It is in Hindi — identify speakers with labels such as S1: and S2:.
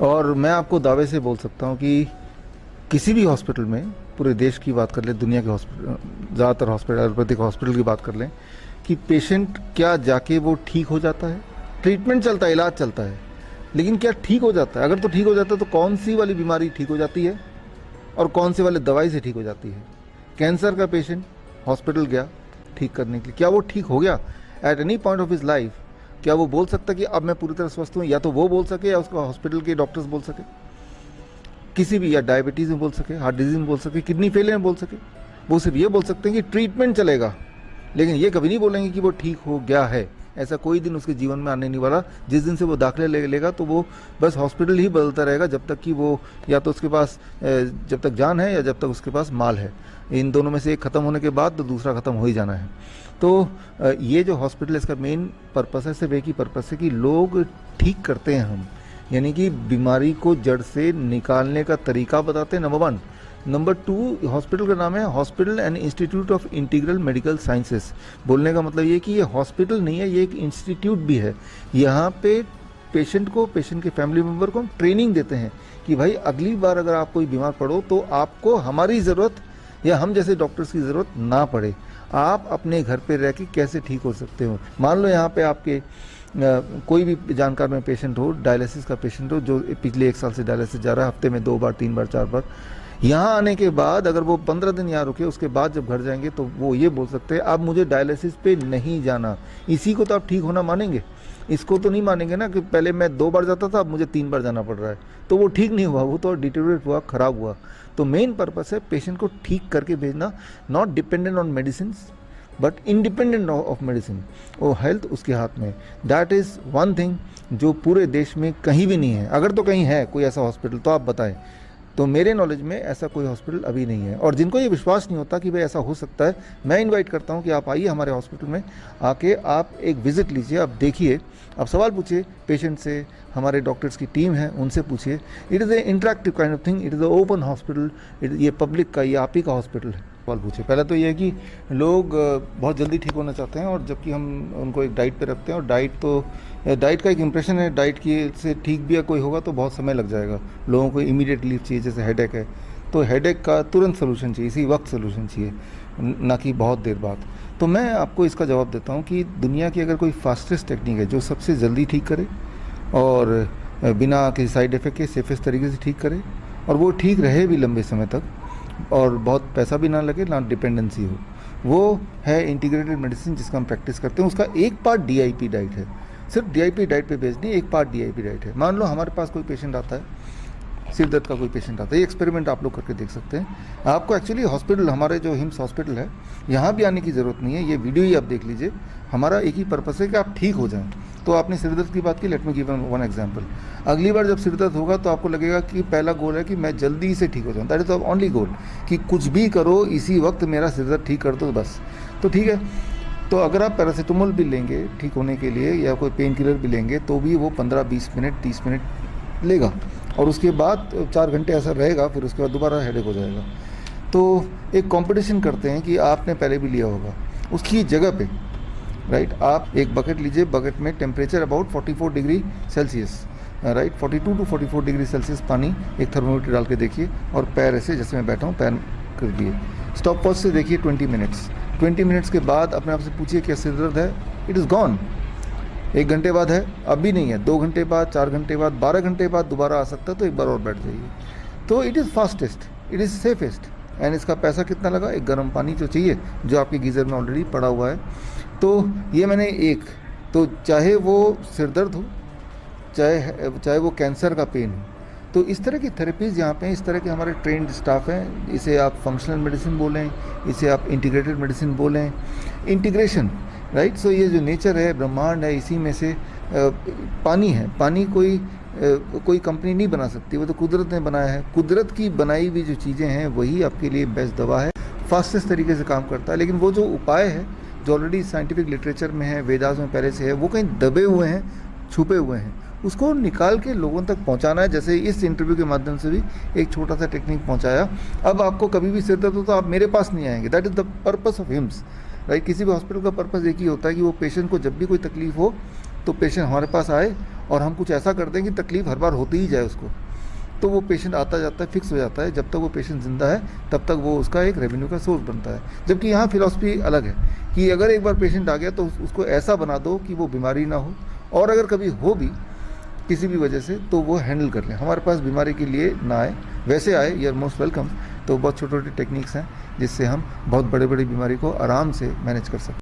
S1: और मैं आपको दावे से बोल सकता हूँ कि किसी भी हॉस्पिटल में, पूरे देश की बात कर लें, दुनिया के हॉस्पिटल, ज़्यादातर हॉस्पिटल, आयुर्वेदिक हॉस्पिटल की बात कर लें, कि पेशेंट क्या जाके वो ठीक हो जाता है? ट्रीटमेंट चलता है, इलाज चलता है, लेकिन क्या ठीक हो जाता है? अगर तो ठीक हो जाता है तो कौन सी वाली बीमारी ठीक हो जाती है और कौन से वाले दवाई से ठीक हो जाती है? कैंसर का पेशेंट हॉस्पिटल गया ठीक करने के लिए, क्या वो ठीक हो गया at any point of his life? क्या वो बोल सकता कि अब मैं पूरी तरह स्वस्थ हूँ? या तो वो बोल सके या उसका हॉस्पिटल के डॉक्टर्स बोल सके, किसी भी, या डायबिटीज़ में बोल सके, हार्ट डिजीज में बोल सके, किडनी फेलियर में बोल सके। वो सिर्फ ये बोल सकते हैं कि ट्रीटमेंट चलेगा, लेकिन ये कभी नहीं बोलेंगे कि वो ठीक हो गया है। ऐसा कोई दिन उसके जीवन में आने नहीं वाला। जिस दिन से वो दाखिले ले लेगा तो वो बस हॉस्पिटल ही बदलता रहेगा, जब तक कि वो, या तो उसके पास जब तक जान है या जब तक उसके पास माल है। इन दोनों में से एक ख़त्म होने के बाद तो दूसरा ख़त्म हो ही जाना है। तो ये जो हॉस्पिटल, इसका मेन पर्पस है, सिर्फ एक ही पर्पस है कि लोग ठीक करते हैं हम, यानी कि बीमारी को जड़ से निकालने का तरीका बताते हैं, number one. Number two, hospital का नाम है hospital and institute of integral medical sciences. बोलने का मतलब ये कि ये हॉस्पिटल नहीं है, ये एक इंस्टीट्यूट भी है। यहाँ पे पेशेंट को, पेशेंट के फैमिली मेम्बर को हम ट्रेनिंग देते हैं कि भाई अगली बार अगर आप कोई बीमार पड़ो तो आपको हमारी ज़रूरत या हम जैसे डॉक्टर्स की ज़रूरत ना पड़े। आप अपने घर पे रह के कैसे ठीक हो सकते हो। मान लो यहाँ पे आपके कोई भी जानकार में पेशेंट हो, डायलिसिस का पेशेंट हो, जो पिछले 1 साल से डायलिसिस जा रहा है, हफ्ते में 2 बार, 3 बार, 4 बार। यहाँ आने के बाद अगर वो 15 दिन यहाँ रुके, उसके बाद जब घर जाएंगे तो वो ये बोल सकते हैं अब मुझे डायलिसिस पे नहीं जाना। इसी को तो आप ठीक होना मानेंगे। इसको तो नहीं मानेंगे ना कि पहले मैं 2 बार जाता था, अब मुझे 3 बार जाना पड़ रहा है। तो वो ठीक नहीं हुआ, वो तो डिटेरियोरेट हुआ, ख़राब हुआ। तो मेन पर्पस है पेशेंट को ठीक करके भेजना, not dependent on medicine but independent of medicine. वो हेल्थ उसके हाथ में। दैट इज़ वन थिंग जो पूरे देश में कहीं भी नहीं है। अगर तो कहीं है कोई ऐसा हॉस्पिटल तो आप बताएं। तो मेरे नॉलेज में ऐसा कोई हॉस्पिटल अभी नहीं है। और जिनको ये विश्वास नहीं होता कि भाई ऐसा हो सकता है, मैं इनवाइट करता हूँ कि आप आइए हमारे हॉस्पिटल में, आके आप एक विज़िट लीजिए, आप देखिए, आप सवाल पूछिए पेशेंट से, हमारे डॉक्टर्स की टीम है उनसे पूछिए। It is a interactive kind of thing, it is a open hospital. ये पब्लिक का, ये आप ही का हॉस्पिटल है। सवाल पूछिए। पहले तो ये है कि लोग बहुत जल्दी ठीक होना चाहते हैं, और जबकि हम उनको एक डाइट पे रखते हैं, और डाइट का एक इम्प्रेशन है, डाइट की से ठीक भी कोई होगा तो बहुत समय लग जाएगा। लोगों को इमीडिएट रिलीफ चाहिए, जैसे हेडेक है तो हेडेक का तुरंत सोल्यूशन चाहिए, इसी वक्त सोल्यूशन चाहिए, ना कि बहुत देर बाद। तो मैं आपको इसका जवाब देता हूँ कि दुनिया की अगर कोई फास्टेस्ट टेक्निक है जो सबसे जल्दी ठीक करे और बिना किसी साइड इफ़ेक्ट के सेफेस्ट तरीके से ठीक करे, और वो ठीक रहे भी लंबे समय तक, और बहुत पैसा भी ना लगे, ना डिपेंडेंसी हो, वो है इंटीग्रेटेड मेडिसिन, जिसका हम प्रैक्टिस करते हैं। उसका एक पार्ट डीआईपी डाइट है, सिर्फ डीआईपी डाइट पे बेस्ड नहीं, एक पार्ट डीआईपी डाइट है। मान लो हमारे पास कोई पेशेंट आता है, सिर दर्द का कोई पेशेंट आता है, ये एक्सपेरिमेंट आप लोग करके देख सकते हैं। आपको एक्चुअली हॉस्पिटल, हमारे जो हिम्स हॉस्पिटल है, यहाँ भी आने की ज़रूरत नहीं है, ये वीडियो ही आप देख लीजिए। हमारा एक ही पर्पस है कि आप ठीक हो जाएं। तो आपने सिर दर्द की बात की, let me give one example. अगली बार जब सिर दर्द होगा तो आपको लगेगा कि पहला गोल है कि मैं जल्दी से ठीक हो जाऊँ, that is the only goal, कि कुछ भी करो इसी वक्त मेरा सिर दर्द ठीक कर दो बस। तो ठीक है, तो अगर आप पैरासीटामोल भी लेंगे ठीक होने के लिए, या कोई पेन किलर भी लेंगे, तो भी वो 15-20 मिनट, 30 मिनट लेगा, और उसके बाद 4 घंटे ऐसा रहेगा, फिर उसके बाद दोबारा हेडेक हो जाएगा। तो एक कंपटीशन करते हैं कि आपने पहले भी लिया होगा, उसकी जगह पे, राइट, आप एक बकेट लीजिए, बकेट में temperature about 44 degree Celsius, right, 42 to 44 degree Celsius पानी, एक थर्मोमीटर डाल के देखिए, और पैर ऐसे, जैसे मैं बैठा हूँ, पैर कर दिए, स्टॉप वॉच से देखिए 20 मिनट्स। 20 मिनट्स के बाद अपने आप से पूछिए क्या सिर दर्द है? It is gone. 1 घंटे बाद है? अभी नहीं है। 2 घंटे बाद, 4 घंटे बाद, 12 घंटे बाद दोबारा आ सकता है, तो एक बार और बैठ जाइए। तो it is fastest, it is safest. And इसका पैसा कितना लगा? एक गर्म पानी जो चाहिए, जो आपके गीज़र में ऑलरेडी पड़ा हुआ है। तो ये मैंने एक, तो चाहे वो सिर दर्द हो, चाहे वो कैंसर का पेन हो, तो इस तरह की थेरेपीज़ यहाँ पे, इस तरह के हमारे ट्रेंड स्टाफ हैं। इसे आप फंक्शनल मेडिसिन बोलें, इसे आप इंटीग्रेटेड मेडिसिन बोलें, इंटीग्रेशन, राइट। सो ये जो नेचर है, ब्रह्मांड है, इसी में से पानी है। पानी कोई कंपनी नहीं बना सकती, वो तो कुदरत ने बनाया है। कुदरत की बनाई हुई जो चीज़ें हैं वही आपके लिए बेस्ट दवा है, फास्टेस्ट तरीके से काम करता है। लेकिन वो जो उपाय है जो ऑलरेडी साइंटिफिक लिटरेचर में है, वेदास में पहले से है, वो कहीं दबे हुए हैं, छुपे हुए हैं, उसको निकाल के लोगों तक पहुंचाना है। जैसे इस इंटरव्यू के माध्यम से भी एक छोटा सा टेक्निक पहुंचाया। अब आपको कभी भी सिर दर्द हो तो आप मेरे पास नहीं आएंगे, that is the purpose of hymns, right. किसी भी हॉस्पिटल का पर्पस एक ही होता है कि वो पेशेंट को जब भी कोई तकलीफ हो तो पेशेंट हमारे पास आए और हम कुछ ऐसा कर दें कि तकलीफ हर बार होती ही जाए उसको, तो वो पेशेंट आता जाता है, फिक्स हो जाता है। जब तक वो पेशेंट जिंदा है तब तक वो उसका एक रेवेन्यू का सोर्स बनता है। जबकि यहाँ फिलॉसफी अलग है कि अगर एक बार पेशेंट आ गया तो उसको ऐसा बना दो कि वो बीमारी ना हो, और अगर कभी हो भी किसी भी वजह से तो वो हैंडल कर लें, हमारे पास बीमारी के लिए ना आए, वैसे आए, यू आर मोस्ट वेलकम। तो बहुत छोटे छोटे टेक्निक्स हैं जिससे हम बहुत बड़े बड़ी बीमारी को आराम से मैनेज कर सकते हैं।